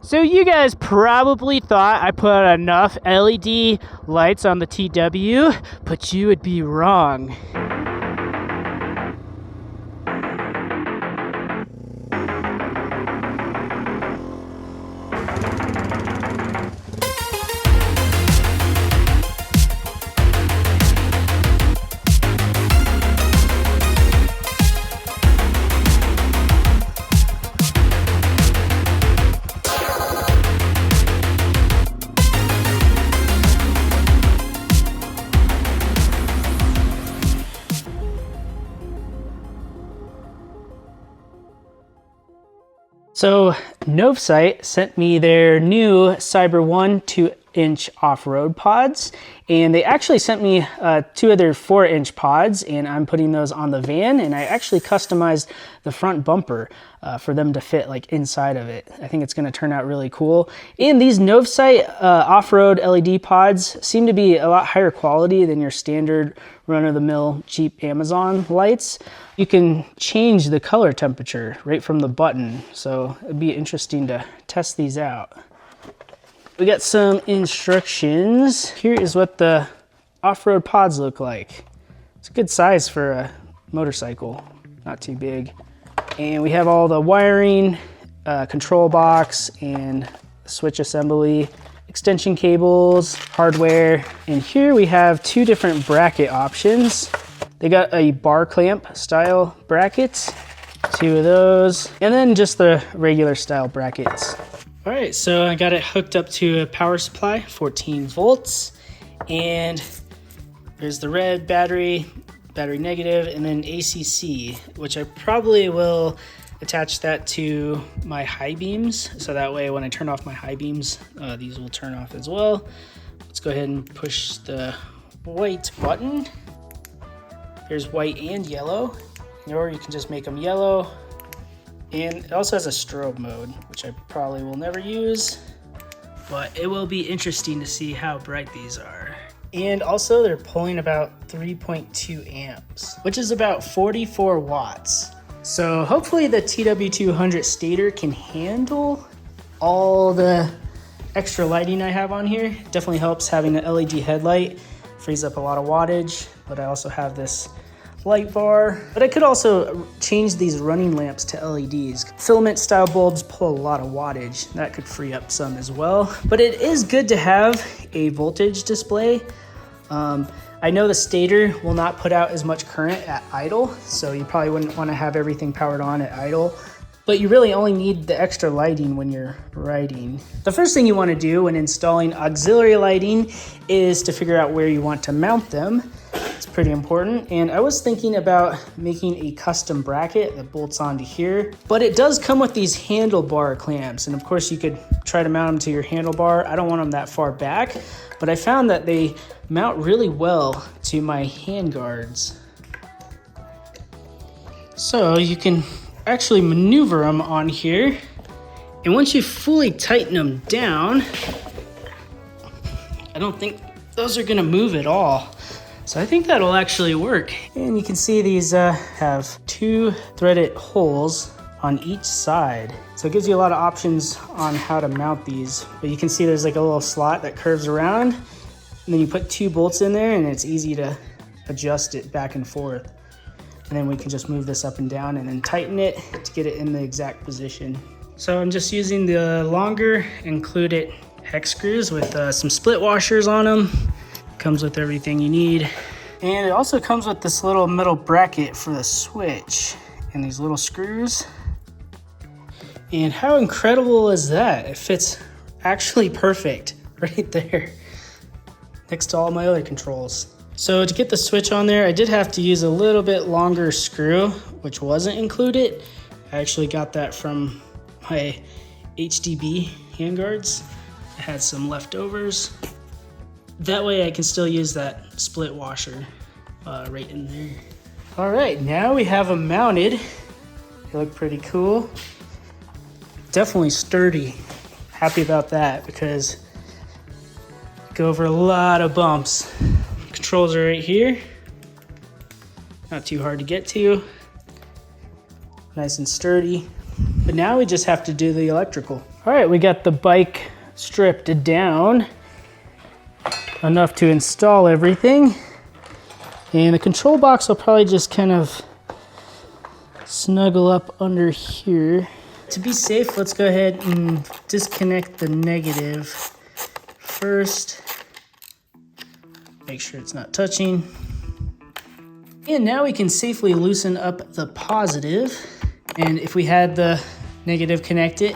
So you guys probably thought I put enough LED lights on the TW, but you would be wrong. So Novsight sent me their new Cyber 1 2-inch off-road pods, and they actually sent me 2 of their 4-inch pods, and I'm putting those on the van, and I actually customized the front bumper for them to fit like inside of it. I think it's going to turn out really cool. And these Novsight off-road LED pods seem to be a lot higher quality than your standard run-of-the-mill cheap Amazon lights. You can change the color temperature right from the button, so it'd be interesting to test these out. We got some instructions. Here is what the off-road pods look like. It's a good size for a motorcycle, not too big. And we have all the wiring, control box, and switch assembly, extension cables, hardware. And here we have 2 different bracket options. They got a bar clamp style brackets, 2 of those, and then just the regular style brackets. All right, so I got it hooked up to a power supply, 14 volts, and there's the red battery negative, and then ACC, which I probably will attach that to my high beams, so that way when I turn off my high beams, these will turn off as well. Let's go ahead and push the white button. There's white and yellow, or you can just make them yellow. And it also has a strobe mode, which I probably will never use, but it will be interesting to see how bright these are. And also they're pulling about 3.2 amps, which is about 44 watts. So hopefully the TW200 stator can handle all the extra lighting I have on here. Definitely helps having an LED headlight, frees up a lot of wattage, but I also have this light bar. But I could also change these running lamps to LEDs. Filament style bulbs pull a lot of wattage. That could free up some as well. But it is good to have a voltage display. I know the stator will not put out as much current at idle, so you probably wouldn't want to have everything powered on at idle. But you really only need the extra lighting when you're riding. The first thing you want to do when installing auxiliary lighting is to figure out where you want to mount them. It's pretty important. And I was thinking about making a custom bracket that bolts onto here, but it does come with these handlebar clamps. And of course you could try to mount them to your handlebar. I don't want them that far back, but I found that they mount really well to my handguards. So you can actually maneuver them on here, and once you fully tighten them down, I don't think those are gonna move at all. So I think that'll actually work. And you can see these have 2 threaded holes on each side. So it gives you a lot of options on how to mount these. But you can see there's like a little slot that curves around, and then you put 2 bolts in there, and it's easy to adjust it back and forth. And then we can just move this up and down and then tighten it to get it in the exact position. So I'm just using the longer included hex screws with some split washers on them. Comes with everything you need. And it also comes with this little metal bracket for the switch and these little screws. And how incredible is that? It fits actually perfect right there next to all my other controls. So to get the switch on there, I did have to use a little bit longer screw, which wasn't included. I actually got that from my HDB handguards. I had some leftovers. That way I can still use that split washer right in there. All right, now we have them mounted. They look pretty cool. Definitely sturdy. Happy about that because I go over a lot of bumps. Controls are right here. Not too hard to get to. Nice and sturdy. But now we just have to do the electrical. All right, we got the bike stripped down enough to install everything. And the control box will probably just kind of snuggle up under here. To be safe, let's go ahead and disconnect the negative first. Make sure it's not touching. And now we can safely loosen up the positive. And if we had the negative connected,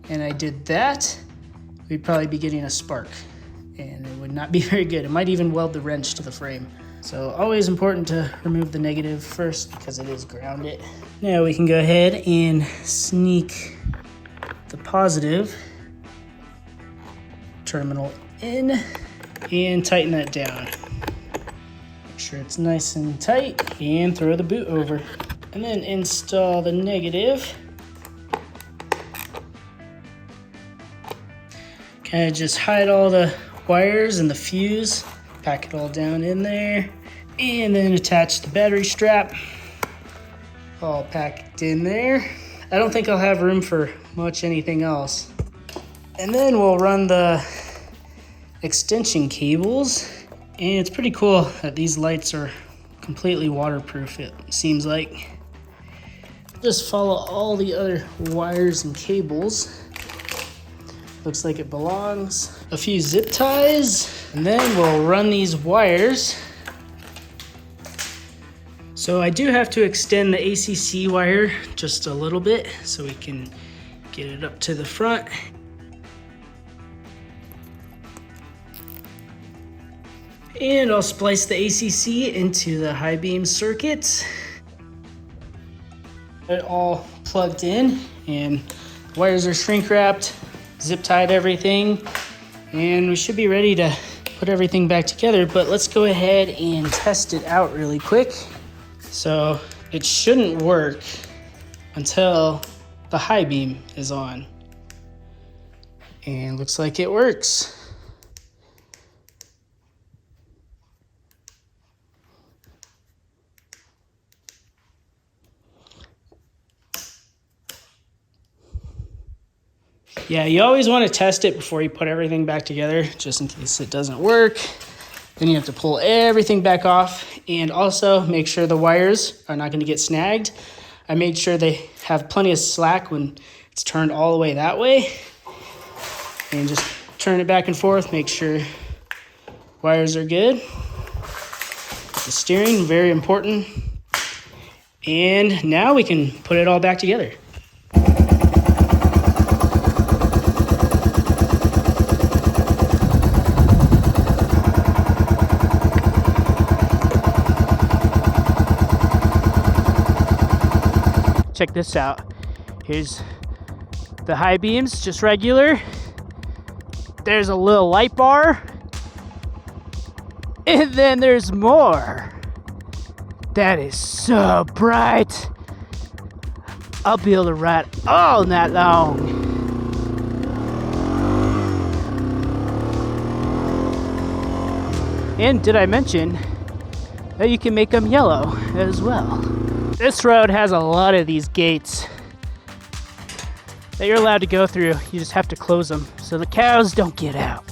and I did that, we'd probably be getting a spark. And it would not be very good. It might even weld the wrench to the frame. So always important to remove the negative first because it is grounded. Now we can go ahead and sneak the positive terminal in and tighten that down. Make sure it's nice and tight and throw the boot over. And then install the negative. Kind of just hide all the wires and the fuse, pack it all down in there, and then attach the battery strap, all packed in there. I don't think I'll have room for much anything else. And then we'll run the extension cables, and it's pretty cool that these lights are completely waterproof, it seems like. Just follow all the other wires and cables. Looks like it belongs. A few zip ties, and then we'll run these wires. So I do have to extend the ACC wire just a little bit so we can get it up to the front. And I'll splice the ACC into the high beam circuit. It all plugged in, and the wires are shrink wrapped, zip tied everything, and we should be ready to put everything back together. But let's go ahead and test it out really quick. So it shouldn't work until the high beam is on, and looks like it works. Yeah, you always want to test it before you put everything back together, just in case it doesn't work. Then you have to pull everything back off, and also make sure the wires are not going to get snagged. I made sure they have plenty of slack when it's turned all the way that way. And just turn it back and forth, make sure wires are good. The steering, very important. And now we can put it all back together. Check this out. Here's the high beams, just regular. There's a little light bar. And then there's more. That is so bright. I'll be able to ride all night long. And did I mention that you can make them yellow as well? This road has a lot of these gates that you're allowed to go through. You just have to close them so the cows don't get out.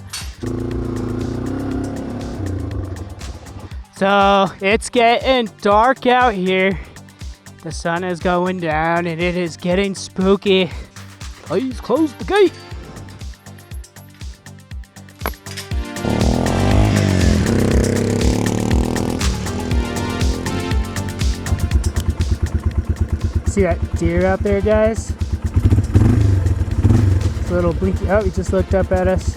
So it's getting dark out here. The sun is going down and it is getting spooky. Please close the gate. See that deer out there, guys? It's a little blinky. Oh, he just looked up at us.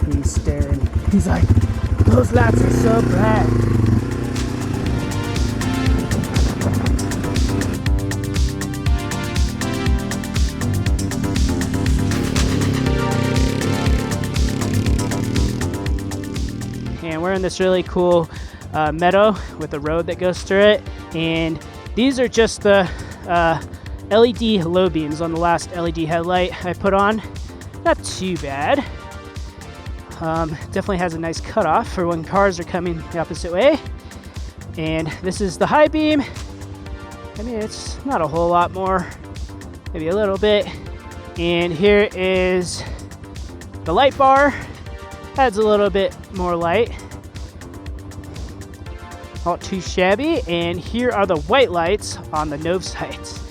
He's staring. He's like, those lights are so bright. And we're in this really cool meadow with a road that goes through it. And these are just the LED low beams on the last LED headlight I put on. Not too bad. Definitely has a nice cutoff for when cars are coming the opposite way. And this is the high beam. I mean, it's not a whole lot more, maybe a little bit. And here is the light bar. Adds a little bit more light. Not too shabby. And here are the white lights on the Novsights.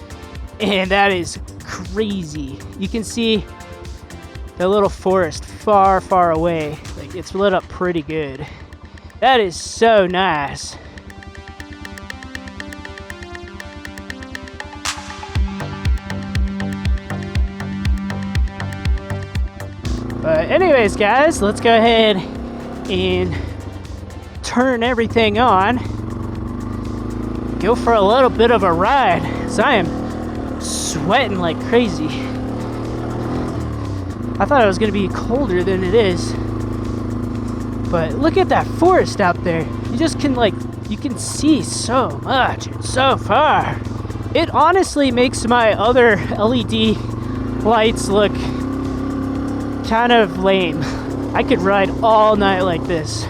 And that is crazy. You can see the little forest far, far away. Like, it's lit up pretty good. That is so nice. But anyways, guys, let's go ahead and turn everything on. Go for a little bit of a ride, because I am sweating like crazy. I thought it was going to be colder than it is. But look at that forest out there. You just can, like, you can see so much and so far. It honestly makes my other LED lights look kind of lame. I could ride all night like this.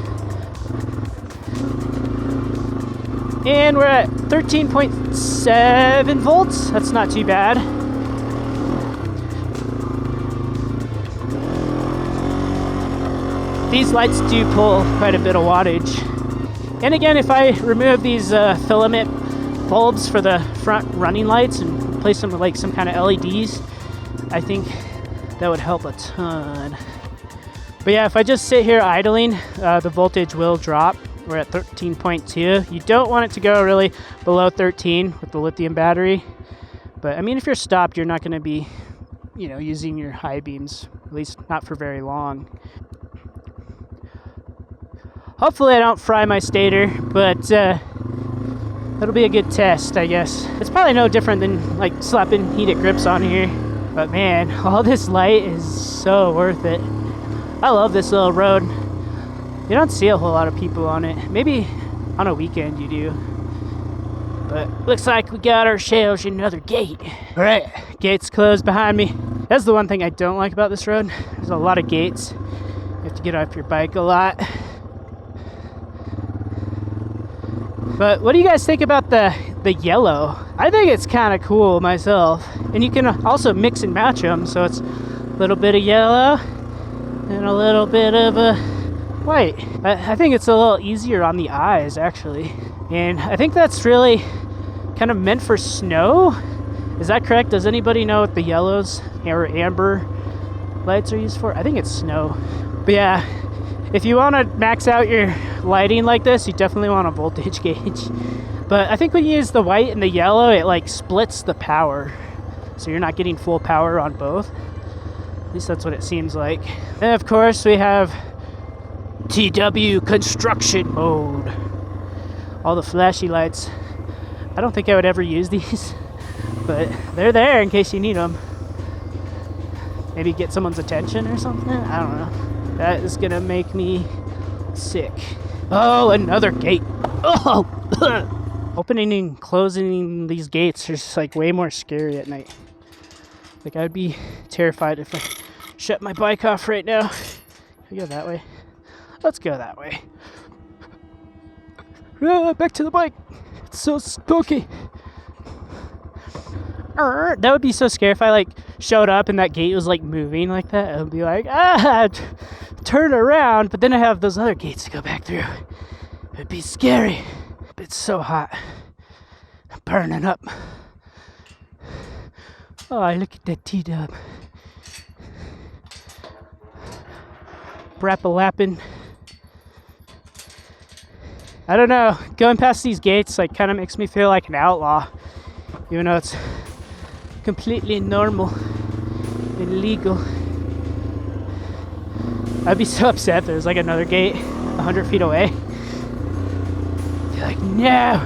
And we're at 13.7 volts. That's not too bad. These lights do pull quite a bit of wattage. And again, if I remove these filament bulbs for the front running lights and replace them with like some kind of LEDs, I think that would help a ton. But yeah, if I just sit here idling, the voltage will drop. We're at 13.2. You don't want it to go really below 13 with the lithium battery. But I mean, if you're stopped, you're not going to be, you know, using your high beams, at least not for very long. Hopefully I don't fry my stator, but that'll be a good test, I guess. It's probably no different than like slapping heated grips on here. But man, all this light is so worth it. I love this little road. You don't see a whole lot of people on it. Maybe on a weekend you do. But looks like we got ourselves another gate. All right, gate's closed behind me. That's the one thing I don't like about this road. There's a lot of gates. You have to get off your bike a lot. But what do you guys think about the yellow? I think it's kind of cool myself. And you can also mix and match them. So it's a little bit of yellow and a little bit of white. I think it's a little easier on the eyes, actually. And I think that's really kind of meant for snow. Is that correct? Does anybody know what the yellows or amber lights are used for? I think it's snow. But yeah, if you want to max out your lighting like this, you definitely want a voltage gauge. But I think when you use the white and the yellow, it like splits the power. So you're not getting full power on both. At least that's what it seems like. And of course we have TW construction mode. All the flashy lights. I don't think I would ever use these, but they're there in case you need them. Maybe get someone's attention or something. I don't know. That is gonna make me sick. Oh, another gate. Oh! Opening and closing these gates is just like way more scary at night. Like I'd be terrified if I shut my bike off right now. Can we go that way? Let's go that way. Back to the bike. It's so spooky. That would be so scary if I like showed up and that gate was like moving like that. I would be like, turn around. But then I have those other gates to go back through. It'd be scary. It's so hot. I'm burning up. Oh, look at that T-dub. Brap-a-lapping. I don't know. Going past these gates like kind of makes me feel like an outlaw. Even though it's completely normal and legal. I'd be so upset if there's like another gate 100 feet away. I'd be like, no!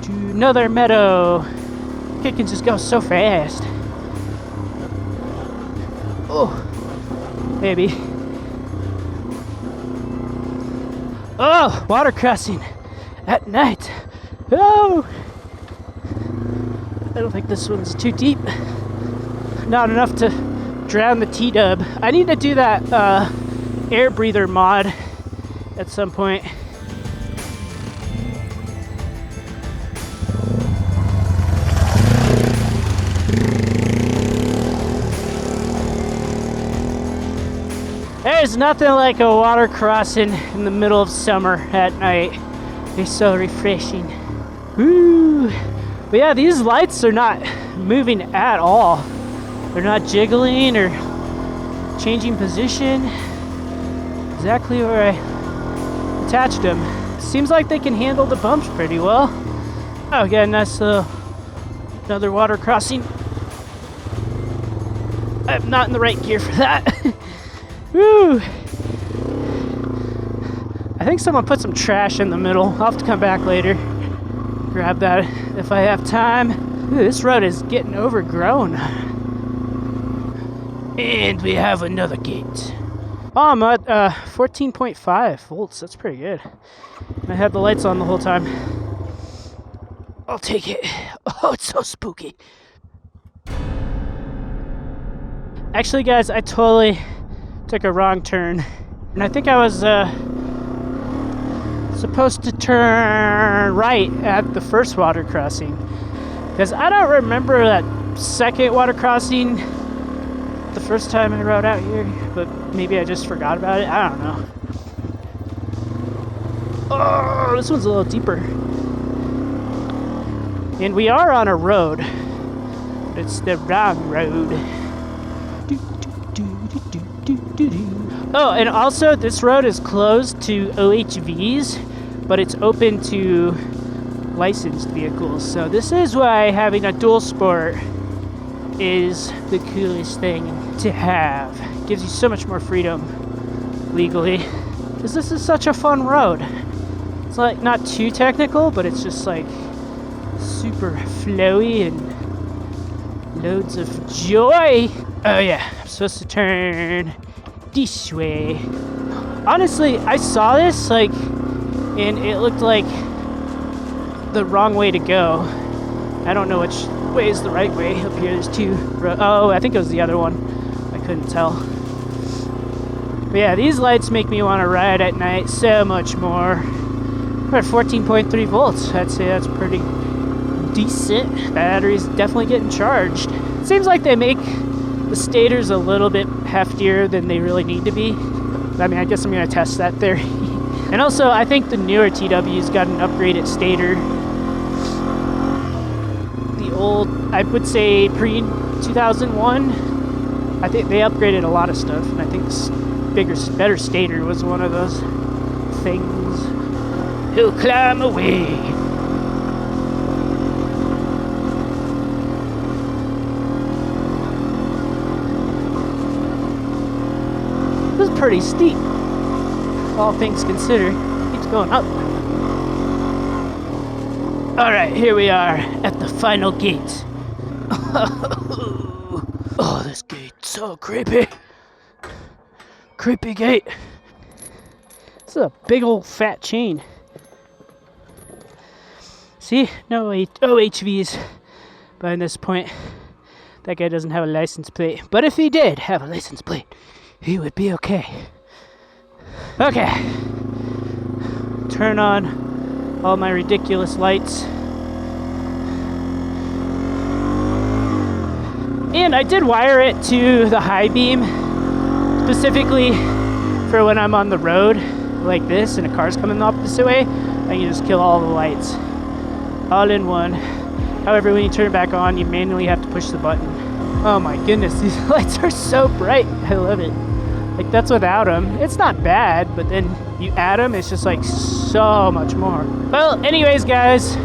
To another meadow. It can just go so fast. Oh, maybe. Oh, water crossing at night. Oh! I don't think this one's too deep. Not enough to drown the T-dub. I need to do that air breather mod at some point. There's nothing like a water crossing in the middle of summer at night. They're so refreshing. Woo! But yeah, these lights are not moving at all. They're not jiggling or changing position. Exactly where I attached them. Seems like they can handle the bumps pretty well. Oh, yeah, nice another water crossing. I'm not in the right gear for that. Woo! I think someone put some trash in the middle. I'll have to come back later. Grab that if I have time. Ooh, this road is getting overgrown. And we have another gate. Oh, I'm at 14.5 volts. That's pretty good. I had the lights on the whole time. I'll take it. Oh, it's so spooky. Actually, guys, I totally took a wrong turn. And I think I was supposed to turn right at the first water crossing. Because I don't remember that second water crossing the first time I rode out here. But maybe I just forgot about it. I don't know. Oh, this one's a little deeper. And we are on a road. But it's the wrong road. Oh, and also this road is closed to OHVs, but it's open to licensed vehicles. So this is why having a dual sport is the coolest thing to have. It gives you so much more freedom legally, because this is such a fun road. It's like not too technical, but it's just like super flowy and loads of joy. Oh yeah, I'm supposed to turn this way. Honestly, I saw this and it looked like the wrong way to go. I don't know which way is the right way. Up here there's two. Oh, I think it was the other one. I couldn't tell. But yeah, these lights make me want to ride at night so much more. We're at 14.3 volts. I'd say that's pretty decent. Battery's definitely getting charged. It seems like they make the stators a little bit heftier than they really need to be. I mean, I guess I'm going to test that theory. And also, I think the newer TW's got an upgraded stator. The old, I would say pre-2001, I think they upgraded a lot of stuff. And I think this better stator was one of those things. He'll climb away. This is pretty steep, all things considered. Keeps going up. Alright, here we are at the final gate. Oh, this gate's so creepy. Creepy gate. This is a big old fat chain. See? No OHVs by this point. That guy doesn't have a license plate. But if he did have a license plate, he would be okay. Okay. Turn on all my ridiculous lights. And I did wire it to the high beam, specifically for when I'm on the road like this and a car's coming the opposite way. I can just kill all the lights all in one. However, when you turn it back on, you manually have to push the button. Oh my goodness, these lights are so bright. I love it. Like, that's without them. It's not bad, but then you add them, it's just like so much more. Well, anyways, guys,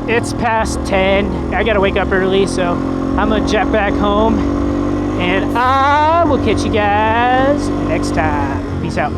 it's past 10. I gotta wake up early, so I'm gonna jet back home, and I will catch you guys next time. Peace out.